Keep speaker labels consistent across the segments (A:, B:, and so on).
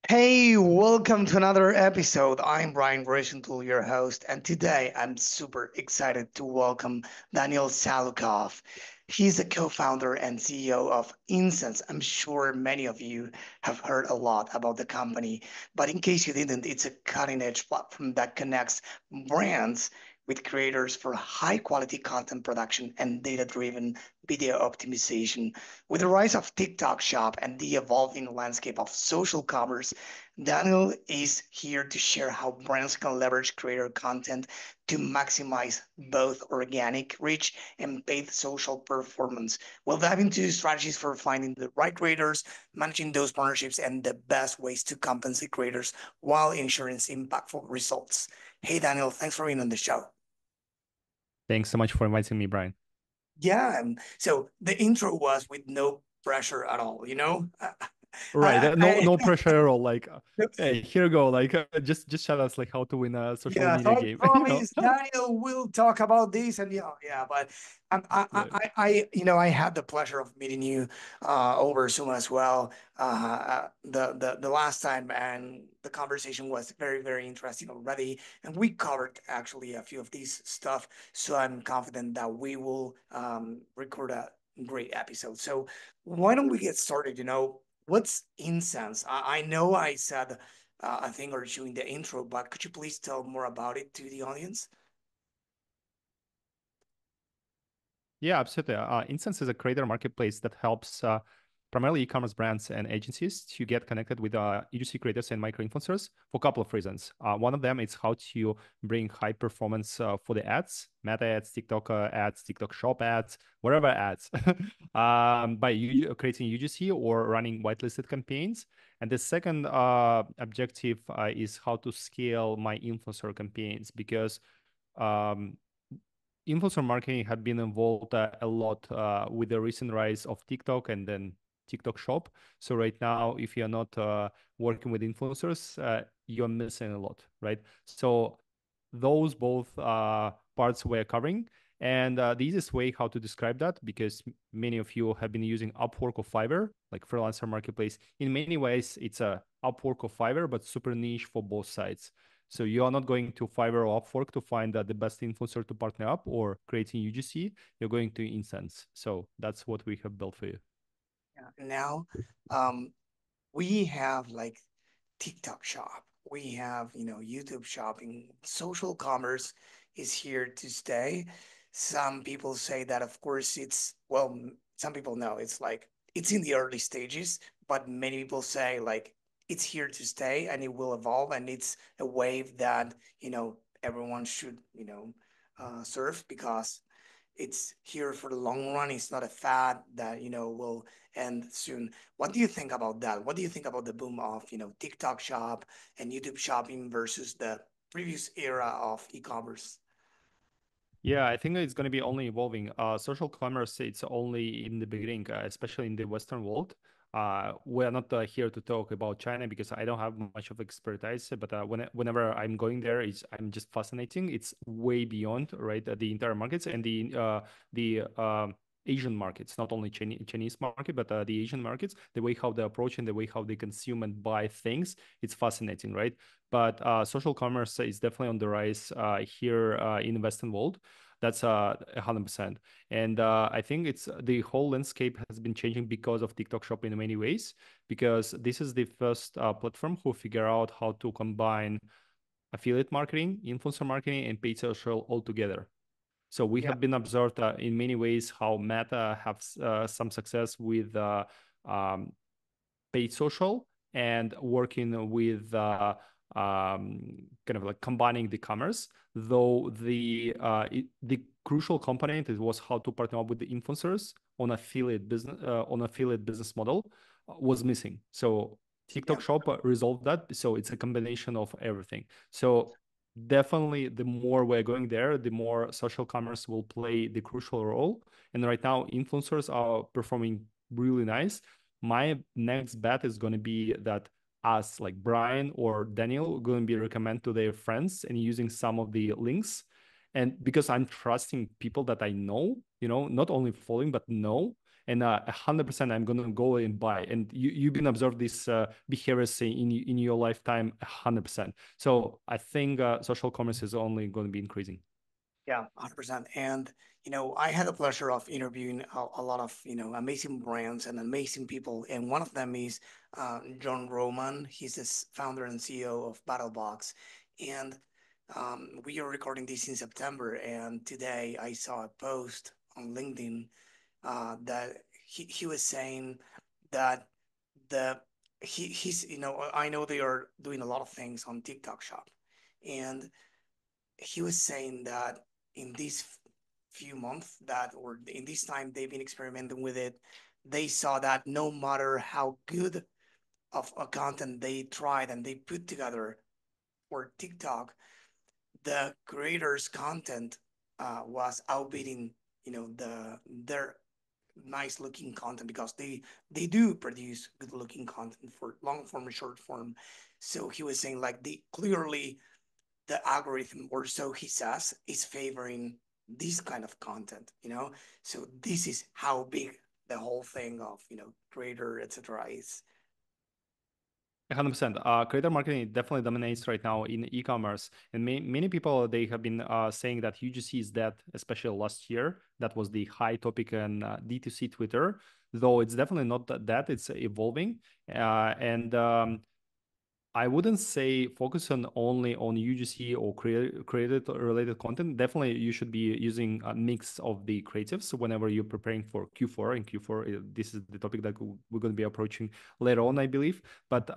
A: Hey, welcome to another episode. I'm Brian Rosenthal, your host, and today I'm super excited to welcome Danil Saliukov. He's the co-founder and CEO of Insense. I'm sure many of you have heard a lot about the company, but in case you didn't, it's a cutting-edge platform that connects brands with creators for high-quality content production and data-driven video optimization. With the rise of TikTok Shop and the evolving landscape of social commerce, Daniel is here to share how brands can leverage creator content to maximize both organic reach and paid social performance. We'll dive into strategies for finding the right creators, managing those partnerships, and the best ways to compensate creators while ensuring impactful results. Hey, Daniel, thanks for being on the show.
B: Thanks so much for inviting me, Brian.
A: Yeah, so the intro was with no pressure at all,
B: Right,
A: I,
B: no
A: I,
B: pressure or hey, here you go. Just tell us how to win a social
A: Yeah, so
B: media
A: I
B: game.
A: promise Daniel will talk about this, and but
B: Right.
A: I had the pleasure of meeting you over Zoom as well the last time, and the conversation was very, very interesting already, and we covered actually a few of these stuff, so I'm confident that we will record a great episode. So why don't we get started? What's incense? I know I said a thing or two in the intro, but could you please tell more about it to the audience?
B: Yeah, absolutely. Instance is a creator marketplace that helps primarily e-commerce brands and agencies to get connected with UGC creators and micro influencers for a couple of reasons. One of them is how to bring high performance for the ads, Meta ads, TikTok ads, TikTok Shop ads, whatever ads, by creating UGC or running whitelisted campaigns. And the second objective is how to scale my influencer campaigns because um, influencer marketing had been involved a lot with the recent rise of TikTok and then TikTok Shop. So right now, if you're not working with influencers, you're missing a lot, right? So those both parts we're covering. And the easiest way how to describe that, because many of you have been using Upwork or Fiverr, like freelancer marketplace. In many ways, it's a Upwork or Fiverr, but super niche for both sides. So you are not going to Fiverr or Upwork to find the best influencer to partner up or creating UGC. You're going to Insense. So that's what we have built for you.
A: Yeah. Now, um, we have like TikTok Shop. We have, YouTube Shopping. Social commerce is here to stay. Some people say that, of course, some people know it's like it's in the early stages, but many people say like it's here to stay and it will evolve, and it's a wave that, everyone should, surf because it's here for the long run. It's not a fad that, will end soon. What do you think about that? What do you think about the boom of, TikTok Shop and YouTube Shopping versus the previous era of e-commerce?
B: Yeah, I think it's going to be only evolving. Social commerce, it's only in the beginning, especially in the Western world. We're not here to talk about China because I don't have much of expertise, but whenever I'm going there, I'm just fascinating. It's way beyond, right, the entire markets and the Asian markets, not only Chinese market, but the Asian markets, the way how they approach and the way how they consume and buy things, it's fascinating, right? But social commerce is definitely on the rise here in the Western world. That's 100%. And I think it's the whole landscape has been changing because of TikTok Shop in many ways, because this is the first platform who figure out how to combine affiliate marketing, influencer marketing, and paid social all together. So we
A: Yeah.
B: have been observed in many ways how Meta have some success with um, paid social and working with kind of like combining the commerce. Though the crucial component it was how to partner up with the influencers on affiliate business model was missing. So
A: Yeah.
B: TikTok Shop resolved that. So it's a combination of everything. So definitely the more we're going there, the more social commerce will play the crucial role. And right now, influencers are performing really nice. My next bet is going to be that us, like Brian or Daniel, going to be recommend to their friends and using some of the links. And because I'm trusting people that I know, not only following, but know. and 100% I'm gonna go and buy. And you've been observed this behaviors in your lifetime 100%. So I think social commerce is only going to be increasing.
A: Yeah, 100%. And, I had the pleasure of interviewing a lot of, amazing brands and amazing people. And one of them is John Roman. He's the founder and CEO of BattleBox. And we are recording this in September. And today I saw a post on LinkedIn that he was saying that the he's, I know they are doing a lot of things on TikTok Shop. And he was saying that in these few months that or in this time they've been experimenting with it, they saw that no matter how good of a content they tried and they put together for TikTok, the creators' content was outbidding, their nice looking content because they do produce good looking content for long form and short form. So he was saying like they clearly the algorithm, or so he says, is favoring this kind of content, So this is how big the whole thing of, creator, etc. is.
B: 100%. Creator marketing definitely dominates right now in e-commerce, and many people they have been saying that UGC is dead, especially last year. That was the high topic in DTC Twitter, though it's definitely not that. It's evolving, and I wouldn't say focus on only on UGC or created related content. Definitely, you should be using a mix of the creatives whenever you're preparing for Q4. And Q4, this is the topic that we're going to be approaching later on, I believe. But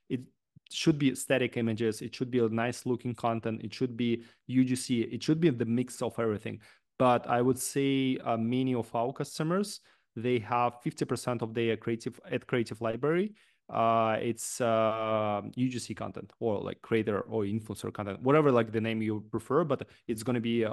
B: it should be static images. It should be a nice looking content. It should be UGC. It should be the mix of everything. But I would say many of our customers, they have 50% of their creative library, it's UGC content or like creator or influencer content, whatever like the name you prefer, but it's going to be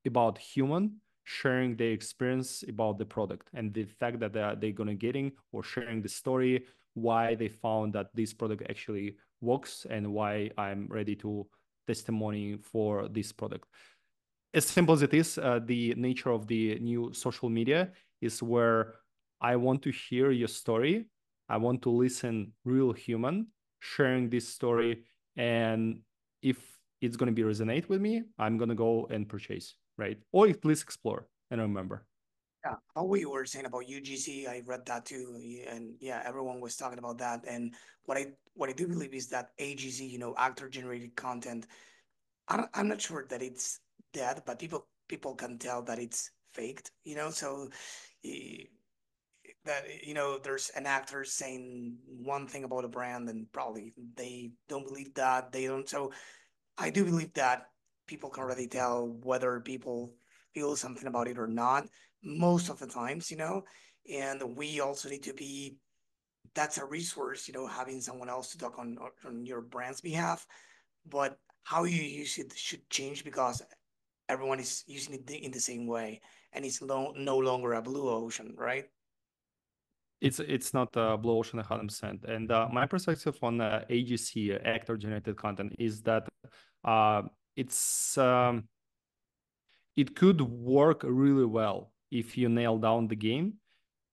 B: about human sharing their experience about the product and the fact that they're going to getting or sharing the story, why they found that this product actually works and why I'm ready to testimony for this product. As simple as it is, the nature of the new social media is where I want to hear your story. I want to listen real human sharing this story. And if it's going to be resonate with me, I'm going to go and purchase, right? Or at least explore and remember.
A: Yeah, how we were saying about UGC, I read that too, and yeah, everyone was talking about that. And what I do believe is that AGC, actor generated content, I'm not sure that it's dead, but people can tell that it's faked, So eh, that there's an actor saying one thing about a brand, and probably they don't believe that they don't. So I do believe that people can already tell whether people feel something about it or not most of the times, And we also need to be that's a resource, having someone else to talk on your brand's behalf. But how you use it should change because everyone is using it in the same way, and it's no longer a blue ocean, right?
B: It's not blue ocean 100%. And my perspective on AGC, actor generated content, is that uh, it's it could work really well if you nail down the game.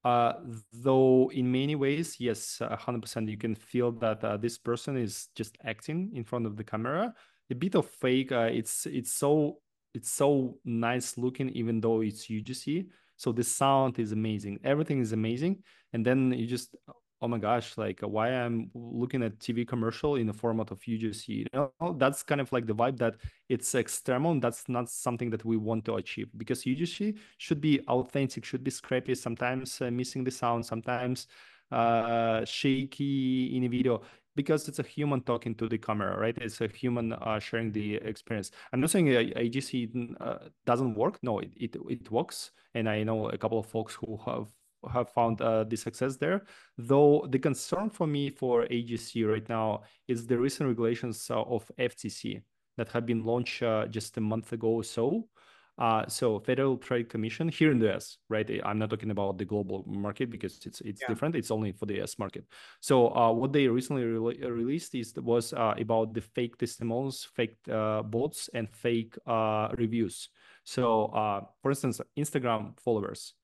B: Uh, though in many ways, yes, 100%, you can feel that this person is just acting in front of the camera. A bit of fake. It's so nice looking, even though it's UGC. So the sound is amazing. Everything is amazing, and then you just, oh my gosh, like why I'm looking at TV commercial in the format of UGC. That's kind of like the vibe that it's external. And that's not something that we want to achieve because UGC should be authentic, should be scrappy, sometimes missing the sound, sometimes shaky in a video because it's a human talking to the camera, right? It's a human sharing the experience. I'm not saying AGC doesn't work. No, it works. And I know a couple of folks who have found the success there. Though the concern for me for AGC right now is the recent regulations of FTC that have been launched just a month ago or so. So Federal Trade Commission here in the US, right? I'm not talking about the global market because it's
A: Yeah.
B: different. It's only for the US market. So what they recently released was about the fake testimonials, fake bots, and fake reviews. So for instance, Instagram followers.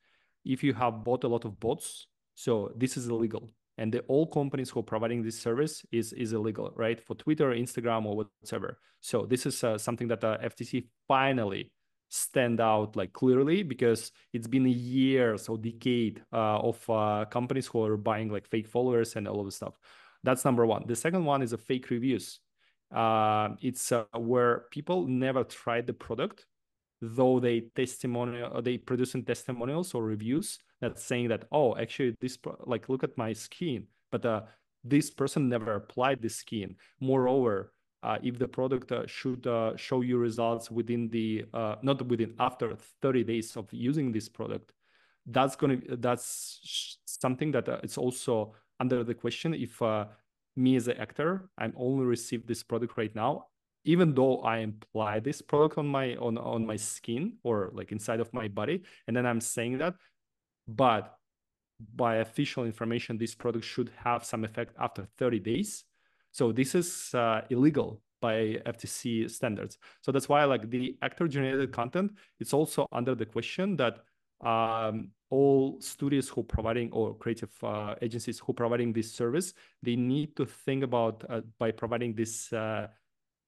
B: if you have bought a lot of bots, so this is illegal. And all companies who are providing this service is illegal, right? For Twitter, Instagram, or whatever. So this is something that FTC finally stand out like clearly, because it's been a years or decade of companies who are buying like fake followers and all of the stuff. That's number one. The second one is a fake reviews. It's where people never tried the product, though they producing testimonials or reviews that's saying that, oh, actually like, look at my skin, but this person never applied the skin. Moreover, if the product should show you results within the not within, after 30 days of using this product, that's something that it's also under the question. If me as an actor, I'm only received this product right now, even though I apply this product on my skin or like inside of my body, and then I'm saying that, but by official information, this product should have some effect after 30 days. So this is illegal by FTC standards. So that's why like the actor generated content, it's also under the question that all studios who providing, or creative agencies who providing this service, they need to think about by providing this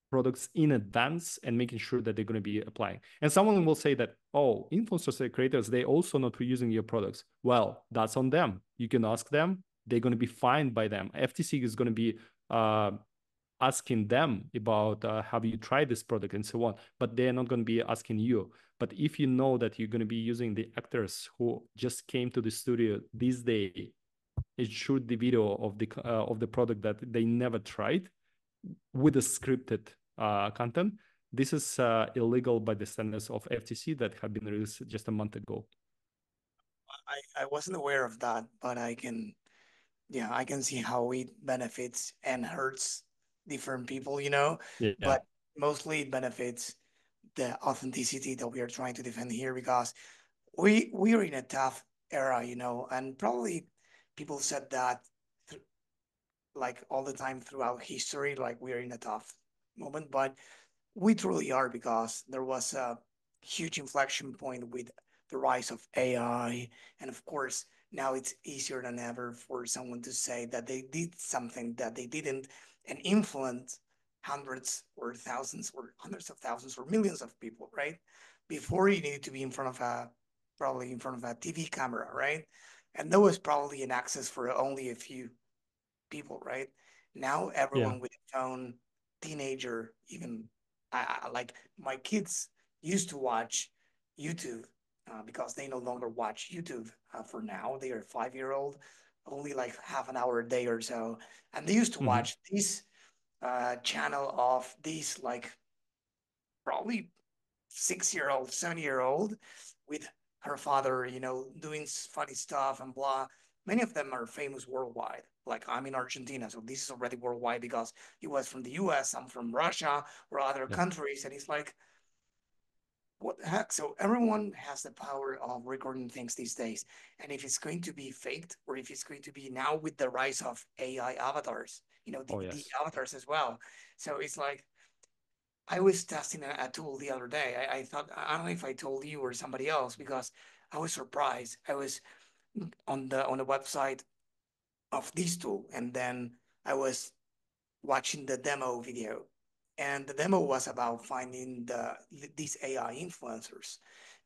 B: products in advance and making sure that they're going to be applying. And someone will say that, oh, influencers and creators, they also not reusing your products. Well, that's on them. You can ask them. They're going to be fined by them. FTC is going to be asking them about have you tried this product and so on, but they're not going to be asking you. But if you know that you're going to be using the actors who just came to the studio this day and shoot the video of the product that they never tried with the scripted content, this is illegal by the standards of FTC that have been released just a month ago.
A: I wasn't aware of that, but I can see how it benefits and hurts different people,
B: Yeah.
A: but mostly it benefits the authenticity that we are trying to defend here, because we are in a tough era, and probably people said that like all the time throughout history, like we're in a tough moment, but we truly are, because there was a huge inflection point with the rise of AI. And of course, now it's easier than ever for someone to say that they did something that they didn't and influence hundreds or thousands or hundreds of thousands or millions of people, right? Before you needed to be in front of probably in front of a TV camera, right? And there was probably an access for only a few people, right? Now
B: Yeah.
A: everyone with a phone, teenager, even like my kids used to watch YouTube because they no longer watch YouTube for now. They are 5-year-old, only like half an hour a day or so, and they used to
B: Mm-hmm.
A: watch this channel of these like probably 6-year-old, 7-year-old with her father, doing funny stuff and blah. Many of them are famous worldwide. Like I'm in Argentina, so this is already worldwide because he was from the US, I'm from Russia or other
B: Yeah.
A: countries. And it's like, what the heck? So everyone has the power of recording things these days. And if it's going to be faked, or if it's going to be now with the rise of AI avatars,
B: Oh,
A: the
B: yes.
A: avatars as well. So it's like, I was testing a tool the other day. I thought, I don't know if I told you or somebody else, because I was surprised. I was on the website of this tool, and then I was watching the demo video, and the demo was about finding these AI influencers.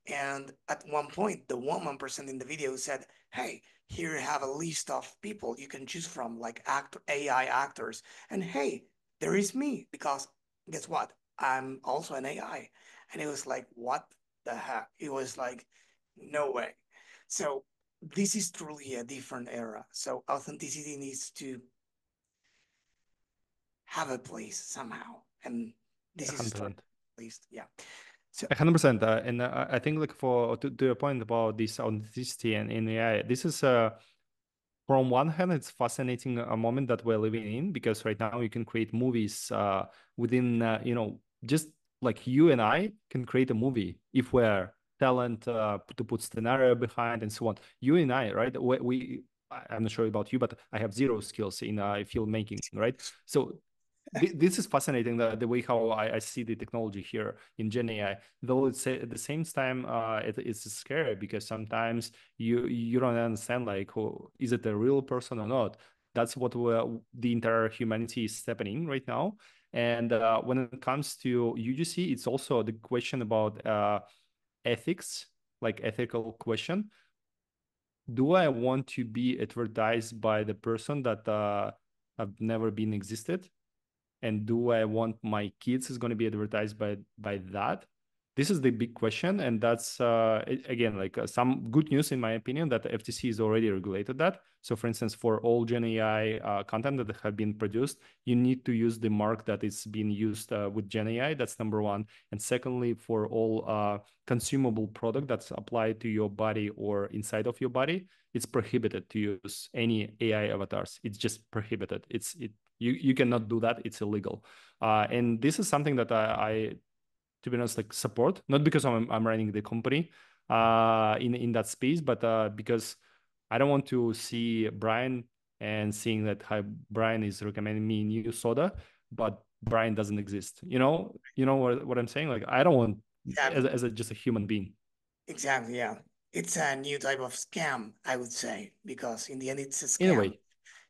A: And at one point, the woman presenting the video said, "Hey, here you have a list of people you can choose from, like AI actors. And hey, there is me, because guess what? I'm also an AI." And it was like, what the heck? It was like, no way. So this is truly a different era. So authenticity needs to have a place somehow. And this is starting,
B: 100%.
A: at least. Yeah. So
B: 100%. And I think like to your point about this authenticity and in AI, this is from one hand, it's fascinating a moment that we're living in, because right now you can create movies within, just like you and I can create a movie if we're talent to put scenario behind and so on. You and I, right? I'm not sure about you, but I have zero skills in filmmaking, right? So this is fascinating, the way how I see the technology here in Gen AI. Though it's at the same time, it's scary because sometimes you don't understand like, who is it, a real person or not. That's what the entire humanity is happening right now. And when it comes to UGC, it's also the question about ethics, like ethical question. Do I want to be advertised by the person that have never been existed? And do I want my kids is going to be advertised by that? This is the big question, and that's again like some good news in my opinion that the FTC is already regulated that. So, for instance, for all Gen AI content that have been produced, you need to use the mark that is being used with Gen AI. That's number one. And secondly, for all consumable product that's applied to your body or inside of your body, it's prohibited to use any AI avatars. It's just prohibited. You cannot do that. It's illegal. And this is something that I to be honest, like support, not because I'm running the company in that space, but because I don't want to see Brian and seeing that how Brian is recommending me new soda, but Brian doesn't exist. You know what I'm saying? Like I don't want
A: Exactly.
B: just a human being.
A: Exactly. Yeah. It's a new type of scam, I would say, because in the end, it's a
B: In a
A: scam.
B: way.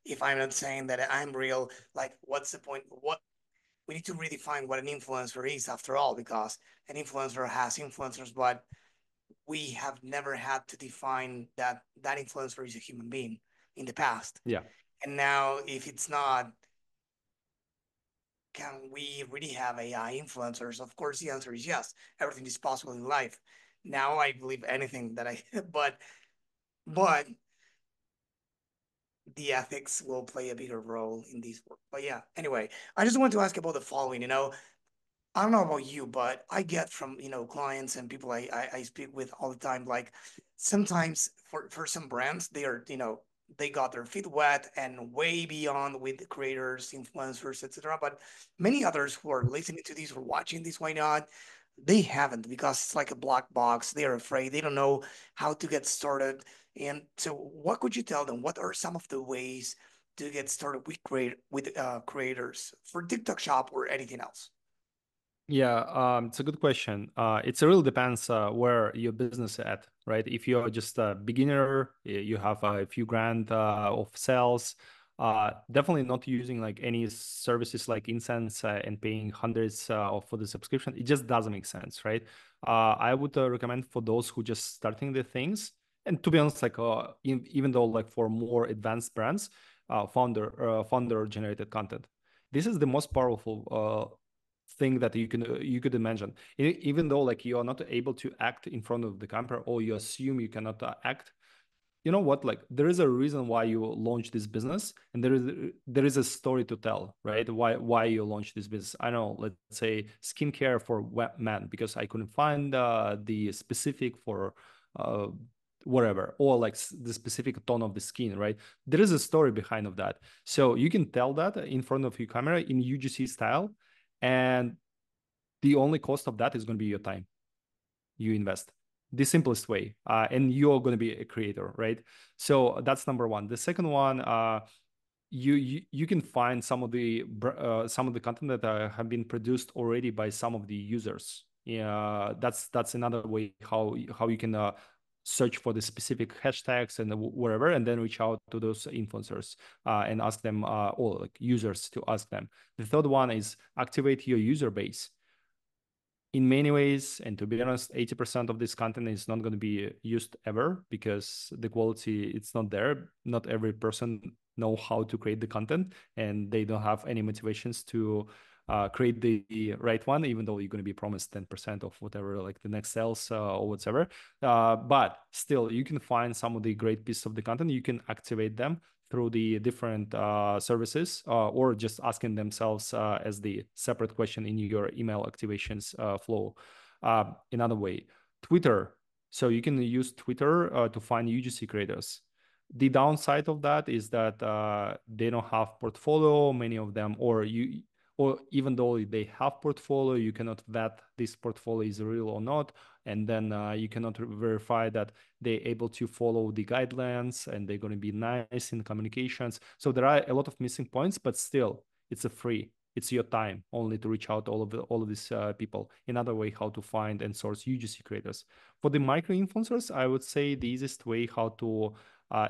A: If I'm not saying that I'm real, like, what's the point? What we need to redefine what an influencer is after all, because an influencer has influencers, but we have never had to define that that influencer is a human being in the past.
B: Yeah.
A: And now, if it's not, can we really have AI influencers? Of course, the answer is yes. Everything is possible in life. Now I believe anything that I, but the ethics will play a bigger role in these work. But yeah, anyway, I just want to ask about the following. I don't know about you, but I get from clients and people I speak with all the time. Like sometimes for some brands, they are they got their feet wet and way beyond with the creators, influencers, etc. But many others who are listening to this or watching this, why not? They haven't because it's like a black box. They are afraid. They don't know how to get started. And so, what could you tell them? What are some of the ways to get started with creators for TikTok Shop or anything else?
B: Yeah, it's a good question. It really depends where your business is at, right? If you're just a beginner, you have a few grand of sales, definitely not using like any services like Insense and paying hundreds for the subscription. It just doesn't make sense, right? I would recommend for those who just starting the things, and to be honest, like even though like for more advanced brands, founder generated content. This is the most powerful thing that you could imagine. Even though like you are not able to act in front of the camera or you assume you cannot act, you know what, like there is a reason why you launch this business, and there is a story to tell, right? Why you launch this business. I know, let's say skincare for men, because I couldn't find the specific for uh whatever, or like the specific tone of the skin, right? There is a story behind of that, so you can tell that in front of your camera in UGC style, and the only cost of that is going to be your time you invest, the simplest way, and you're going to be a creator, right? So that's number one. The second one, you can find some of the content that have been produced already by some of the users. Yeah, that's another way how you can search for the specific hashtags and whatever, and then reach out to those influencers and ask them, or like users to ask them. The third one is activate your user base in many ways. And to be honest, 80% of this content is not going to be used ever because the quality, it's not there. Not every person know how to create the content, and they don't have any motivations to create the right one, even though you're going to be promised 10% of whatever, like the next sales or whatever. But still, you can find some of the great pieces of the content. You can activate them through the different services, or just asking themselves as the separate question in your email activations flow. Another way, Twitter. So you can use Twitter to find UGC creators. The downside of that is that they don't have portfolio, many of them, or even though they have portfolio, you cannot vet this portfolio is real or not, and then you cannot verify that they're able to follow the guidelines and they're going to be nice in communications. So there are a lot of missing points, but still, it's a free. it's your time only to reach out to all of these people. Another way how to find and source UGC creators. For the micro influencers, I would say the easiest way how to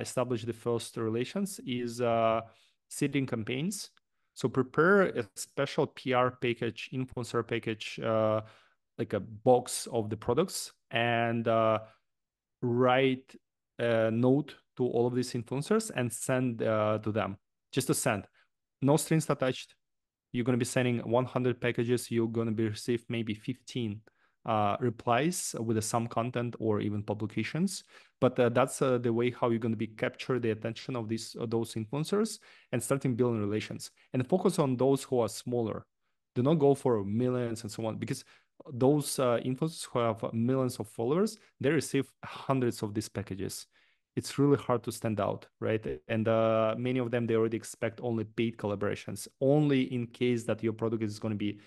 B: establish the first relations is seeding campaigns. So prepare a special PR package, influencer package, like a box of the products, and write a note to all of these influencers and send to them. Just to send, no strings attached. You're going to be sending 100 packages. You're going to be receive maybe 15 replies with some content or even publications. But that's the way how you're going to be capture the attention of those influencers and starting building relations, and focus on those who are smaller. Do not go for millions and so on, because those influencers who have millions of followers, they receive hundreds of these packages. It's really hard to stand out, right? And many of them, they already expect only paid collaborations, only in case that your product is going to be,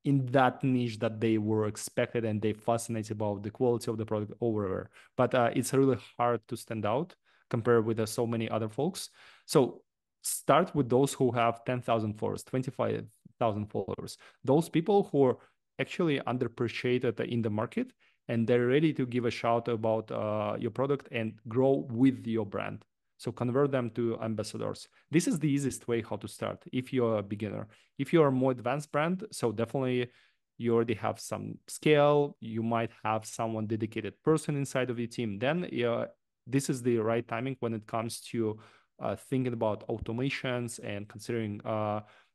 B: in that niche that they were expected, and they fascinated about the quality of the product over. But it's really hard to stand out compared with so many other folks. So start with those who have 10,000 followers, 25,000 followers, those people who are actually underappreciated in the market, and they're ready to give a shout about your product and grow with your brand. So convert them to ambassadors. This is the easiest way how to start if you're a beginner. If you're a more advanced brand, so definitely you already have some scale, you might have someone dedicated person inside of your team, then this is the right timing when it comes to thinking about automations and considering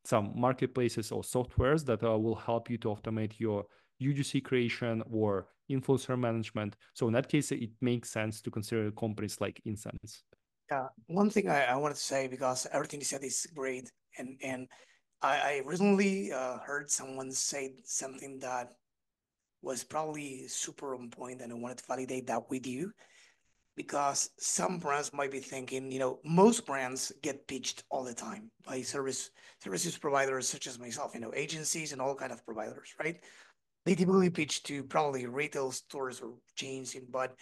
B: some marketplaces or softwares that will help you to automate your UGC creation or influencer management. So in that case, it makes sense to consider companies like Insense.
A: Yeah, one thing I wanted to say, because everything you said is great, and I recently heard someone say something that was probably super on point, and I wanted to validate that with you, because some brands might be thinking, most brands get pitched all the time by services providers such as myself, agencies and all kind of providers, right? They typically pitch to probably retail stores or chains, but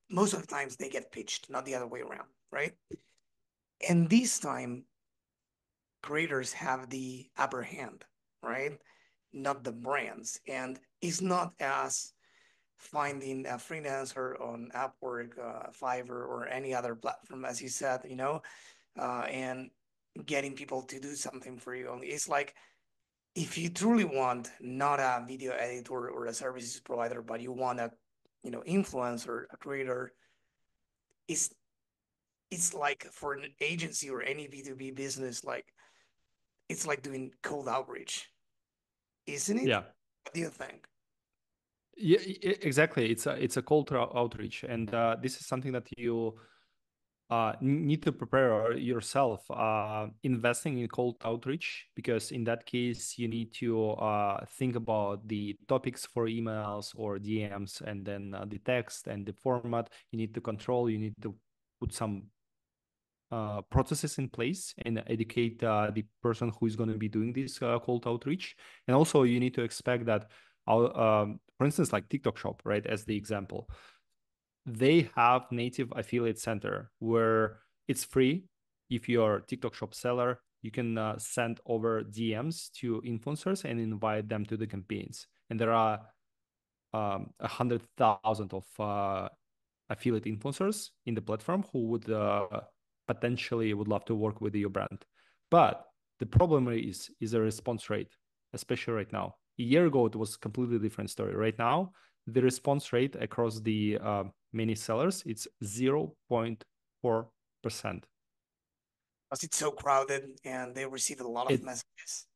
A: most of the times they get pitched, not the other way around, right? And this time, creators have the upper hand, right? Not the brands. And it's not as finding a freelancer on Upwork, Fiverr, or any other platform, as you said, and getting people to do something for you. Only it's like, if you truly want not a video editor or a services provider, but you want a, influencer, a creator, it's it's like for an agency or any B2B business, like it's like doing cold outreach, isn't it?
B: Yeah.
A: What do you think?
B: Yeah, exactly. It's a cold outreach, and this is something that you need to prepare yourself. Investing in cold outreach, because in that case you need to think about the topics for emails or DMs, and then the text and the format. You need to control. You need to put some processes in place and educate the person who is going to be doing this cold outreach. And also you need to expect that, for instance, like TikTok Shop, right, as the example, they have native affiliate center where it's free. If you're a TikTok Shop seller, you can send over DMs to influencers and invite them to the campaigns. And there are 100,000 of affiliate influencers in the platform who would potentially would love to work with your brand. But the problem is a response rate, especially right now. A year ago, it was a completely different story. Right now, the response rate across the many sellers, it's 0.4%.
A: Because it's so crowded and they receive a lot of
B: It
A: messages.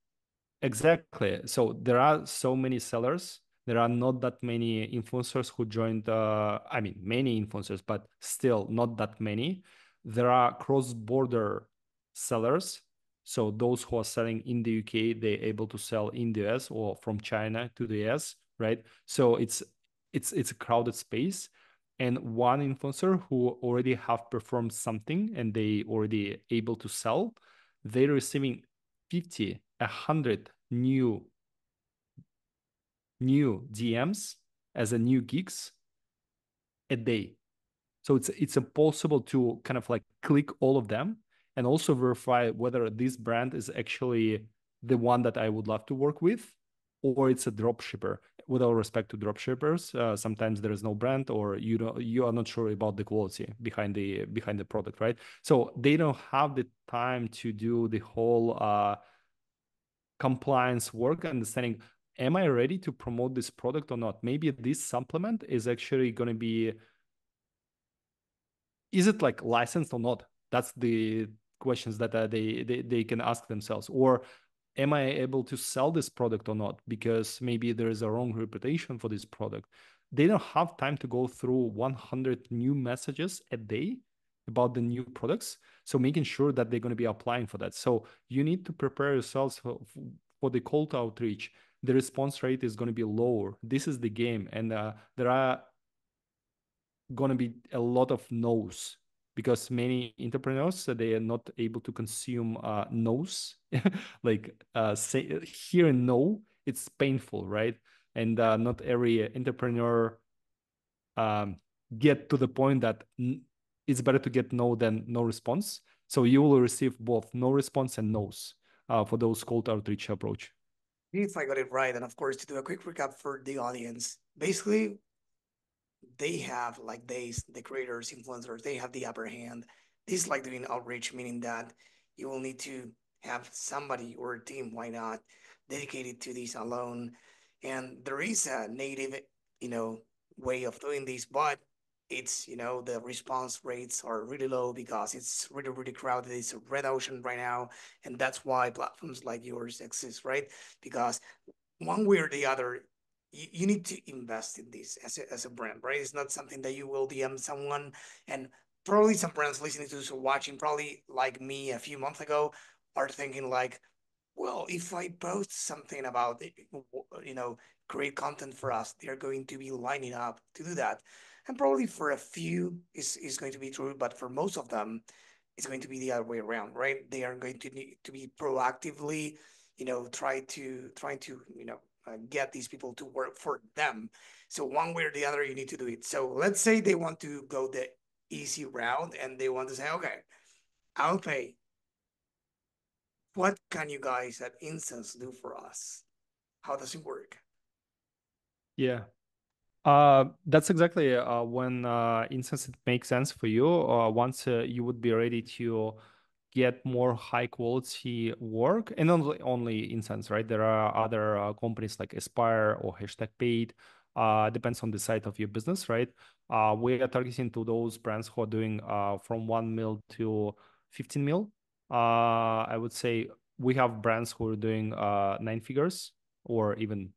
B: Exactly. So there are so many sellers. There are not that many influencers who joined. I mean, many influencers, but still not that many. There are cross-border sellers. So those who are selling in the UK, they're able to sell in the US or from China to the US, right? So it's a crowded space. And one influencer who already have performed something and they already able to sell, they're receiving 50, 100 new DMs as a new gigs a day. So it's impossible to kind of like click all of them and also verify whether this brand is actually the one that I would love to work with, or it's a drop shipper. With all respect to drop shippers, sometimes there is no brand, or you are not sure about the quality behind the product, right? So they don't have the time to do the whole compliance work, understanding, am I ready to promote this product or not? Maybe this supplement is actually going to be, is it like licensed or not? That's the questions that they can ask themselves. Or am I able to sell this product or not? Because maybe there is a wrong reputation for this product. They don't have time to go through 100 new messages a day about the new products. So making sure that they're going to be applying for that. So you need to prepare yourselves for the cold outreach. The response rate is going to be lower. This is the game. And there are going to be a lot of no's, because many entrepreneurs, they are not able to consume no's. Like say hearing no, it's painful, right? And not every entrepreneur um, get to the point that it's better to get no than no response. So you will receive both no response and no's for those cold outreach approach.
A: If I got it right, and of course, to do a quick recap for the audience, basically, they have like the creators, influencers, they have the upper hand. This is like doing outreach, meaning that you will need to have somebody or a team, why not, dedicated to this alone. And there is a native, you know, way of doing this, but it's, the response rates are really low because it's really, really crowded. It's a red ocean right now. And that's why platforms like yours exist, right? Because one way or the other, you need to invest in this as a brand, right? It's not something that you will DM someone, and probably some brands listening to this or watching, probably like me a few months ago, are thinking like, well, if I post something about it, create content for us, they're going to be lining up to do that. And probably for a few is going to be true, but for most of them, it's going to be the other way around, right? They are going to need to be proactively, trying to get these people to work for them. So one way or the other, you need to do it. So let's say they want to go the easy route and they want to say, okay, I'll pay. What can you guys at Instance do for us? How does it work?
B: Yeah. That's exactly when instance it makes sense for you. Once you would be ready to get more high quality work, and only instance, right? There are other companies like Aspire or Hashtag Paid. Depends on the side of your business, right? We are targeting to those brands who are doing from 1 mil to 15 mil. I would say we have brands who are doing 9 figures or even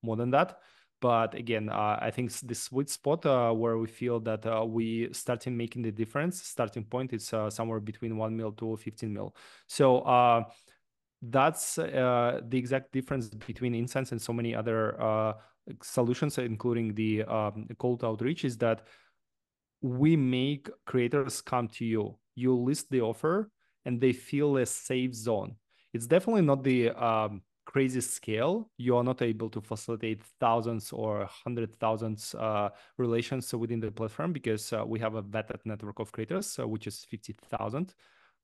B: more than that. But again, I think the sweet spot where we feel that we starting making the difference, starting point is somewhere between 1 mil to 15 mil. So that's the exact difference between Insense and so many other solutions, including the cold outreach, is that we make creators come to you. You list the offer and they feel a safe zone. It's definitely not the crazy scale. You are not able to facilitate thousands or hundred thousands relations within the platform, because we have a vetted network of creators, which is 50,000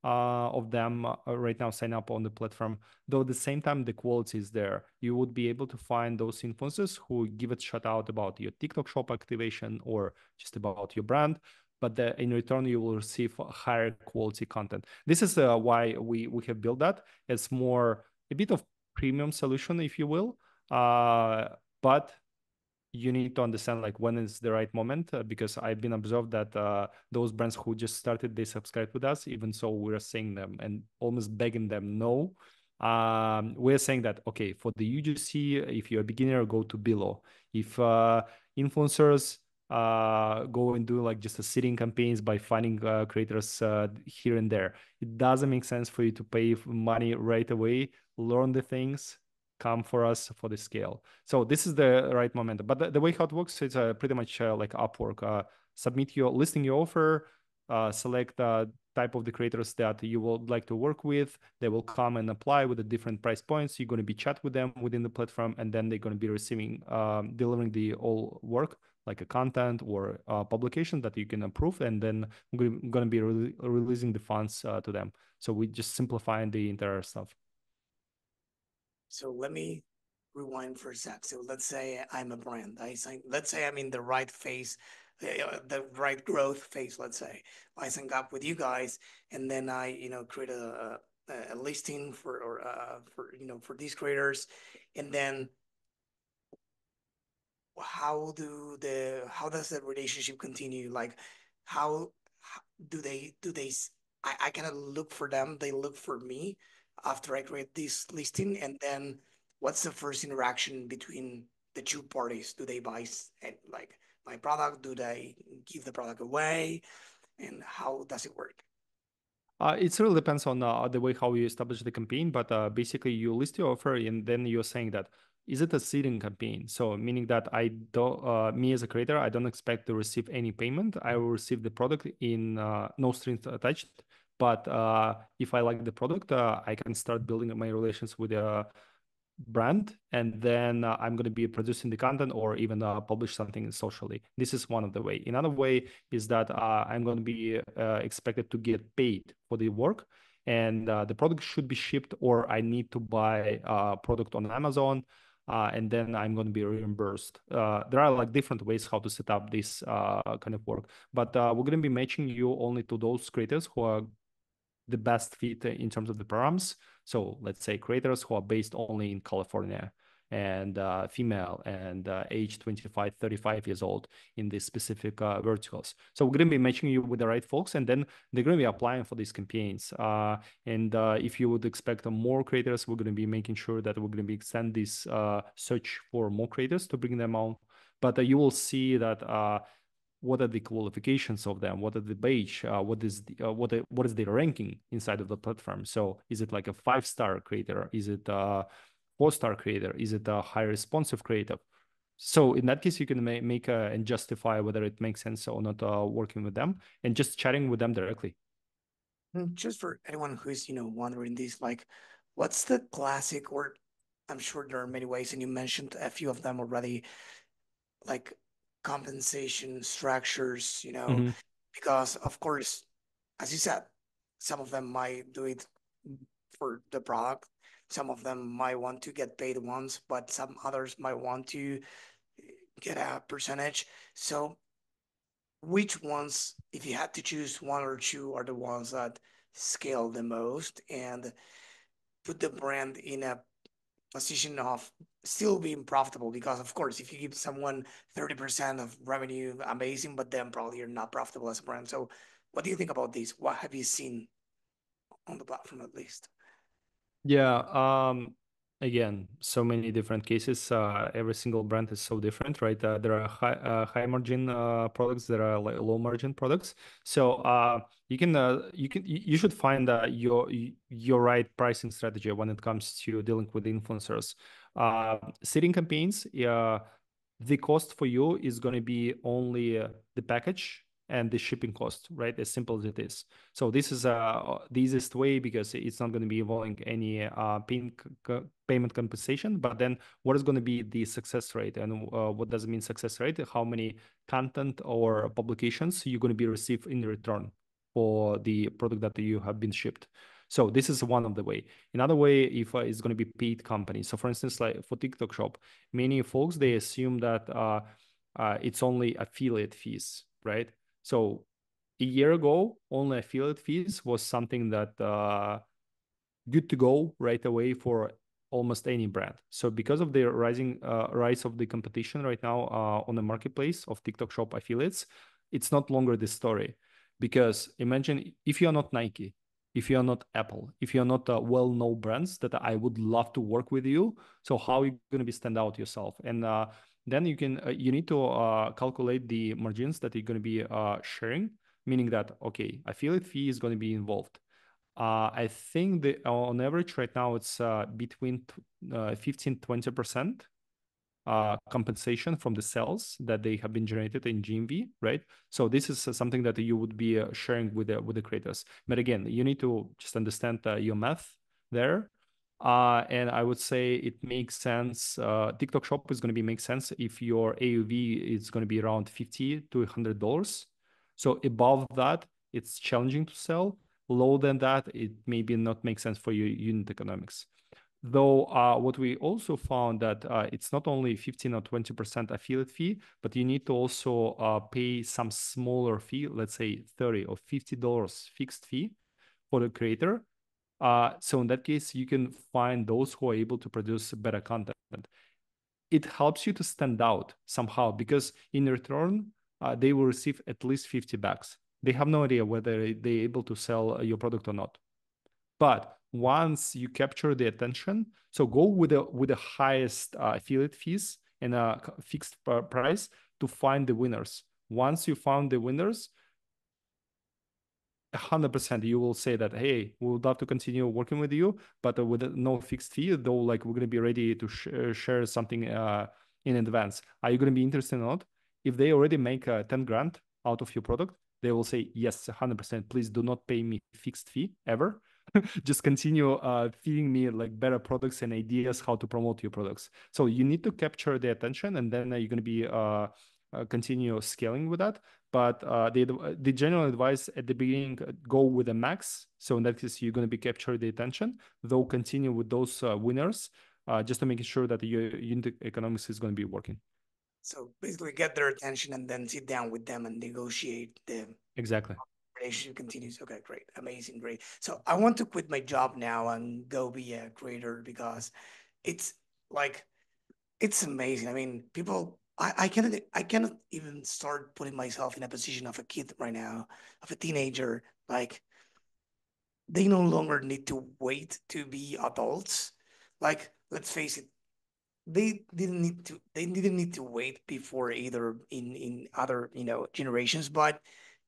B: of them right now sign up on the platform. Though at the same time, the quality is there. You would be able to find those influencers who give a shout out about your TikTok shop activation or just about your brand. But in return, you will receive higher quality content. This is why we have built that. It's more a bit of premium solution, if you will. But you need to understand like when is the right moment, because I've been observed that those brands who just started, they subscribe with us, even so we're saying them and almost begging them no. We're saying that, okay, for the UGC, if you're a beginner, go to below. If influencers go and do like just a sitting campaigns by finding creators here and there, it doesn't make sense for you to pay money right away, learn the things, come for us for the scale. So this is the right moment. But the way how it works, it's pretty much like Upwork. Submit your listing, your offer, select type of the creators that you would like to work with. They will come and apply with the different price points. You're going to be chat with them within the platform, and then they're going to be receiving, delivering the all work, like a content or publication that you can approve, and then we're going to be releasing the funds to them. So we just simplifying the entire stuff.
A: So let me rewind for a sec. So let's say I'm a brand. Let's say I'm in the right phase, the right growth phase. Let's say I sync up with you guys, and then I, create a listing for these creators, and then how does that relationship continue? Like, how, how I kind of look for them, they look for me after I create this listing, and then what's the first interaction between the two parties? Do they like my product? Do they give the product away? And how does it work?
B: It really depends on the way how you establish the campaign, but basically you list your offer and then you're saying that is it a seeding campaign? So meaning that I don't, me as a creator, I don't expect to receive any payment. I will receive the product in no strings attached. But if I like the product, I can start building my relations with brand, and then I'm going to be producing the content or even publish something socially. This is one of the way. Another way is that I'm going to be expected to get paid for the work, and the product should be shipped, or I need to buy a product on Amazon. And then I'm going to be reimbursed. There are like different ways how to set up this kind of work, but we're going to be matching you only to those creators who are the best fit in terms of the programs. So let's say creators who are based only in California and female and age 25, 35 years old in these specific verticals. So we're going to be matching you with the right folks, and then they're going to be applying for these campaigns. And if you would expect more creators, we're going to be making sure that we're going to be extend this search for more creators to bring them on. But you will see that what are the qualifications of them, what are the page, what is the ranking inside of the platform. So is it like a 5-star creator, is it a 4-star creator, is it a high responsive creator? So in that case you can make and justify whether it makes sense or not working with them, and just chatting with them directly.
A: Just for anyone who's wondering this, like, what's the classic, or I'm sure there are many ways, and you mentioned a few of them already, like compensation structures,
B: Mm-hmm.
A: because of course, as you said, some of them might do it for the product. Some of them might want to get paid once, but some others might want to get a percentage. So which ones, if you had to choose one or two, are the ones that scale the most and put the brand in a position of still being profitable? Because of course, if you give someone 30% of revenue, amazing, but then probably you're not profitable as a brand. So what do you think about this? What have you seen on the platform at least?
B: Yeah, again, so many different cases. Every single brand is so different, right? There are high margin products, there are like low margin products. So you should find your right pricing strategy when it comes to dealing with influencers. Seeding campaigns, the cost for you is going to be only the package and the shipping cost, right? As simple as it is. So this is the easiest way because it's not going to be involving any payment compensation. But then what is going to be the success rate, and what does it mean success rate? How many content or publications you're going to be received in return for the product that you have been shipped. So this is one of the way. Another way, if it's going to be paid company. So for instance, like for TikTok Shop, many folks, they assume that it's only affiliate fees, right? So a year ago, only affiliate fees was something that good to go right away for almost any brand. So because of the rise of the competition right now on the marketplace of TikTok Shop affiliates, it's not longer this story. Because imagine if you're not Nike, if you're not Apple, if you're not well-known brands that I would love to work with you, so how are you going to be stand out yourself? And then you need to calculate the margins that you're going to be sharing, meaning that okay, affiliate fee is going to be involved. I think the on average right now it's between 15-20% compensation from the sales that they have been generated in GMV, right? So this is something that you would be sharing with the creators. But again, you need to just understand your math there. And I would say it makes sense. TikTok Shop is going to be make sense if your AUV is going to be around $50 to $100. So above that, it's challenging to sell. Lower than that, it maybe not make sense for your unit economics. Though what we also found that it's not only 15 or 20% affiliate fee, but you need to also pay some smaller fee, let's say 30 or $50 fixed fee for the creator. So in that case, you can find those who are able to produce better content. It helps you to stand out somehow because in return, they will receive at least $50. They have no idea whether they're able to sell your product or not. But once you capture the attention, so go with the highest affiliate fees and a fixed price to find the winners. Once you found the winners, 100% you will say that, hey, we would love to continue working with you, but with no fixed fee, though, like we're going to be ready to share something in advance. Are you going to be interested or not? If they already make 10 grand out of your product, they will say yes, 100%. Please do not pay me fixed fee ever. Just continue feeding me like better products and ideas how to promote your products. So you need to capture the attention, and then you're going to be continue scaling with that. But the general advice at the beginning, go with a max. So in that case, you're going to be capture the attention, though continue with those winners, just to make sure that your unit economics is going to be working.
A: So basically get their attention and then sit down with them and negotiate the
B: Exactly.
A: relationship continues. Okay, great. Amazing, great. So I want to quit my job now and go be a creator because it's like it's amazing. I mean, people I cannot even start putting myself in a position of a kid right now, of a teenager. Like they no longer need to wait to be adults. Like, let's face it, they didn't need to wait before either in other generations, but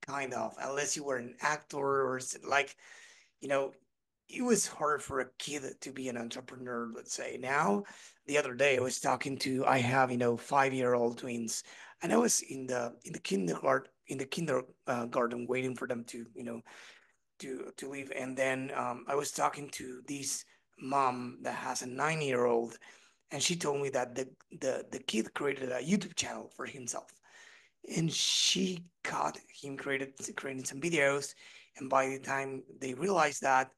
A: kind of, unless you were an actor or like, you know it was hard for a kid to be an entrepreneur, let's say. Now, the other day I have 5-year-old twins, and I was in the kindergarten waiting for them to leave. And then I was talking to this mom that has a 9-year-old, and she told me that the kid created a YouTube channel for himself, and she caught him creating some videos. And by the time they realized that,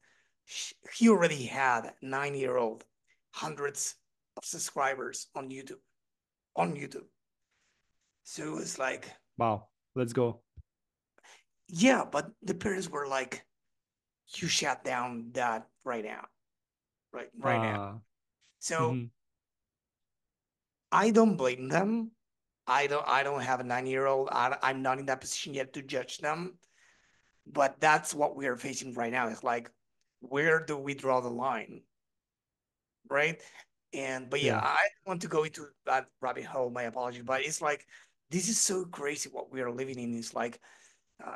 A: he already had 9-year-old hundreds of subscribers on YouTube. So it was like,
B: Wow. Let's go.
A: yeah, but the parents were like, you shut down that right now, right now.
B: Uh,
A: So
B: mhm.
A: I don't blame them. I don't have a 9-year-old. I'm not in that position yet to judge them. But that's what we are facing right now. It's like, where do we draw the line, right? But yeah,
B: Yeah.
A: I don't want to go into that rabbit hole. My apology, but it's like this is so crazy what we are living in. It's like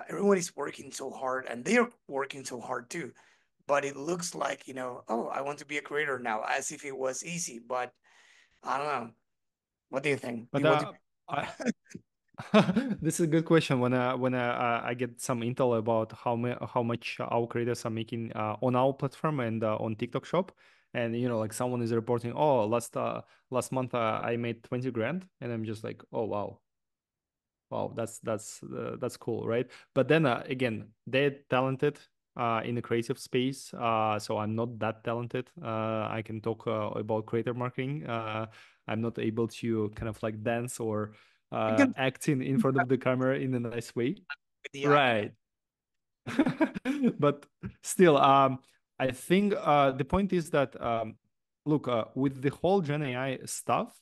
A: everyone is working so hard, and they are working so hard too. But it looks like, oh, I want to be a creator now, as if it was easy. But I don't know. What do you think? Do
B: But
A: you want to?
B: I, this is a good question. When I get some intel about how much our creators are making on our platform and on TikTok Shop, and like someone is reporting, oh, last month I made 20 grand, and I'm just like, oh wow, wow, that's cool, right? But then again, they're talented in the creative space, so I'm not that talented. I can talk about creator marketing. I'm not able to kind of like dance or
A: I can
B: acting in front of the camera in a nice way,
A: with the iPad.
B: right? But still, I think the point is that look, with the whole Gen AI stuff,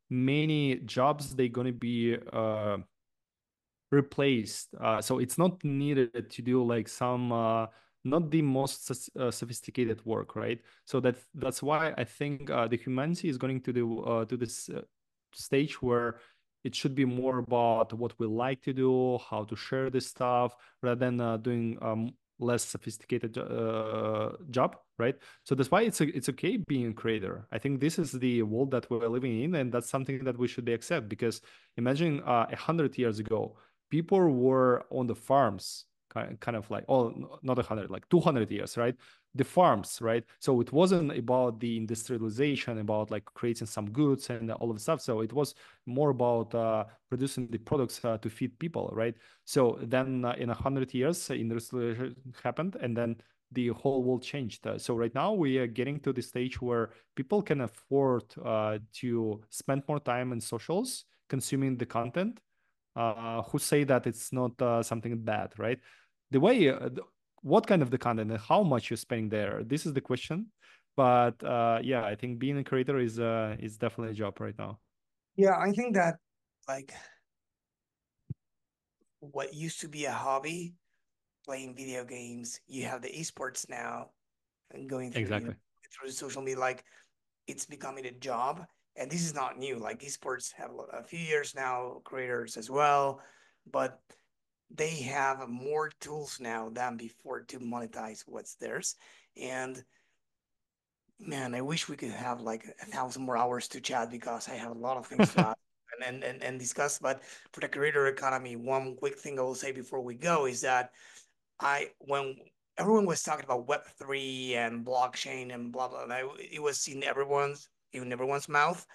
B: many jobs they're gonna be replaced. So it's not needed to do like some not the most sophisticated work, right? So that's why I think the humanity is going to this stage where it should be more about what we like to do, how to share this stuff, rather than doing less sophisticated job, right? So that's why it's okay being a creator. I think this is the world that we're living in, and that's something that we should be accept. Because imagine 100 years ago, people were on the farms, kind of like, oh, not 100, like 200 years, right? The farms, right? So it wasn't about the industrialization, about like creating some goods and all of the stuff. So it was more about producing the products to feed people, right? So then in 100 years, industrialization happened, and then the whole world changed. So right now we are getting to the stage where people can afford to spend more time in socials consuming the content, who say that it's not something bad, right? The way, what kind of the content and how much you're spending there, this is the question. But yeah, I think being a creator is definitely a job right now.
A: Yeah, I think that like what used to be a hobby, playing video games, you have the esports now and going through,
B: Exactly.
A: through social media, like it's becoming a job. And this is not new. Like esports have a few years now, creators as well, but they have more tools now than before to monetize what's theirs. And man, I wish we could have like 1,000 more hours to chat because I have a lot of things to ask and discuss. But for the creator economy, one quick thing I will say before we go is that when everyone was talking about Web3 and blockchain and blah blah, it was in everyone's mouth.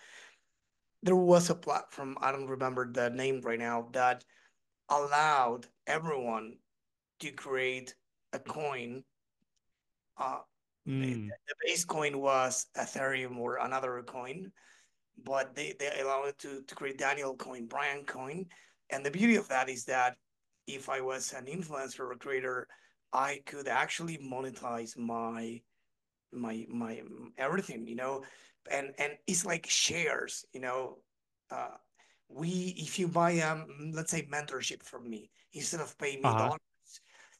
A: There was a platform, I don't remember the name right now, that allowed everyone to create a coin. Uh,
B: Mm.
A: the base coin was Ethereum or another coin, but they allow it to create Daniel coin, Brian coin. And the beauty of that is that if I was an influencer or creator, I could actually monetize my everything, and it's like shares, Uh, we if you buy let's say mentorship from me, instead of paying me
B: Uh-huh.
A: dollars,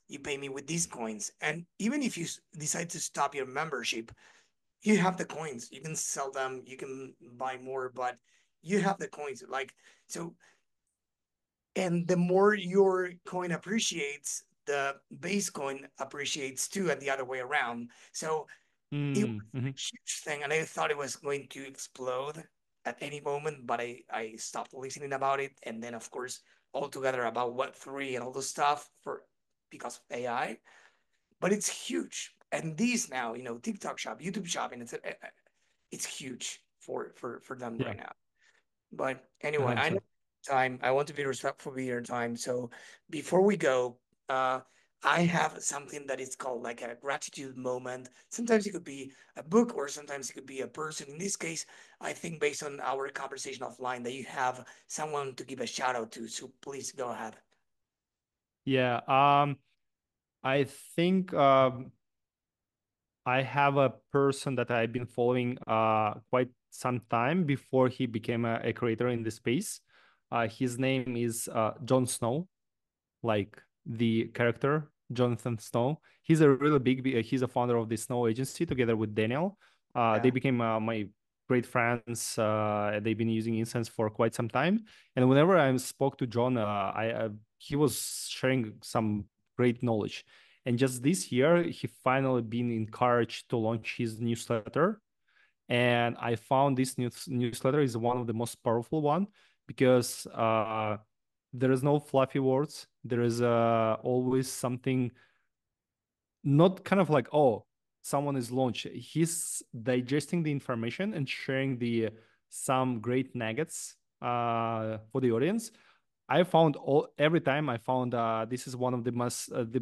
A: you pay me with these coins. And even if you decide to stop your membership, you have the coins. You can sell them, you can buy more, but you have the coins. Like so, and the more your coin appreciates, the base coin appreciates too, and the other way around. So it was
B: Mm.
A: a
B: Hmm.
A: huge thing, and I thought it was going to explode at any moment, but I stopped listening about it. And then, of course, altogether about Web3 and all this stuff because of AI. But it's huge. And these now, TikTok shop, YouTube shopping, it's huge for them
B: Yeah,
A: right now. But anyway, I know
B: 100%.
A: time. I want to be respectful of your time. So before we go, uh, I have something that is called like a gratitude moment. Sometimes it could be a book, or sometimes it could be a person. In this case, I think based on our conversation offline, that you have someone to give a shout out to. So please go ahead.
B: Yeah. I think I have a person that I've been following quite some time before he became a creator in the space. His name is Jon Snow, like the character Jonathan Snow. He's a really he's a founder of the Snow Agency together with Daniel. They
A: Yeah.
B: became my great friends. They've been using Insense for quite some time. And whenever I spoke to John, he was sharing some great knowledge. And just this year, he finally been encouraged to launch his newsletter. And I found this newsletter is one of the most powerful one because there is no fluffy words. There is always something, not kind of like, oh, someone is launched. He's digesting the information and sharing the some great nuggets for the audience. I found every time I found this is one of the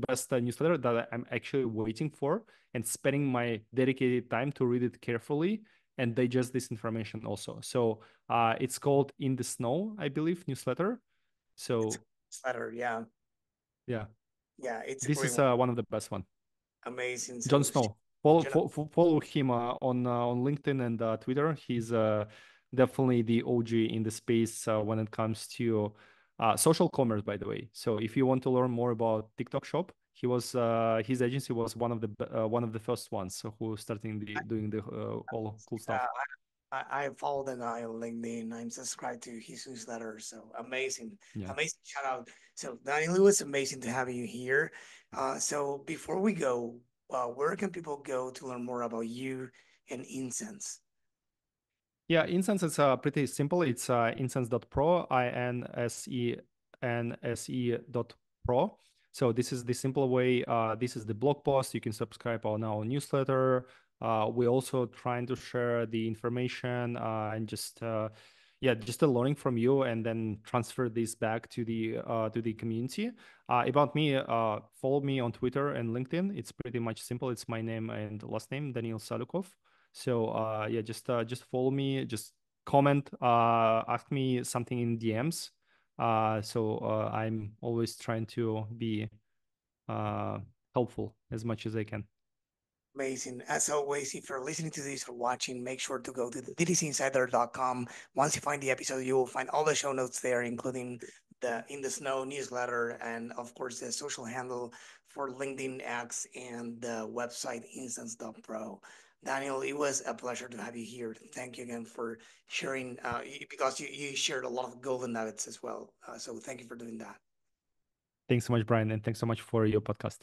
B: best newsletter that I'm actually waiting for and spending my dedicated time to read it carefully and digest this information also. So it's called In the Snow, I believe, newsletter.
A: It's a
B: So
A: letter. Yeah.
B: yeah,
A: Yeah. It's a
B: this
A: great
B: is
A: one.
B: one of the best one.
A: Amazing.
B: Jon
A: So,
B: Snow. Follow
A: Jenna,
B: follow him on LinkedIn and Twitter. He's definitely the OG in the space when it comes to social commerce, by the way. So if you want to learn more about TikTok Shop, he was his agency was one of the first ones who starting doing the all cool stuff.
A: uh, I follow the guy on LinkedIn. I'm subscribed to his newsletter. So amazing,
B: Yeah.
A: amazing shout out. So Daniel, it was amazing to have you here. So before we go, where can people go to learn more about you and Incense?
B: Yeah, Insense is pretty simple. It's insense.pro, insense.pro. So this is the simple way. This is the blog post. You can subscribe on our newsletter. We're also trying to share the information and just yeah, just learning from you and then transfer this back to the community. About me, follow me on Twitter and LinkedIn. It's pretty much simple. It's my name and last name, Danil Saliukov. So yeah, just follow me, just comment, ask me something in DMs. So I'm always trying to be uh, helpful as much as I can.
A: Amazing. As always, if you're listening to this or watching, make sure to go to the DTCinsider.com. Once you find the episode, you will find all the show notes there, including the In the Snow newsletter and, of course, the social handle for LinkedIn X and the website insense.pro. Daniel, it was a pleasure to have you here. Thank you again for sharing, because you shared a lot of golden nuggets as well. So thank you for doing that.
B: Thanks so much, Brian, and thanks so much for your podcast.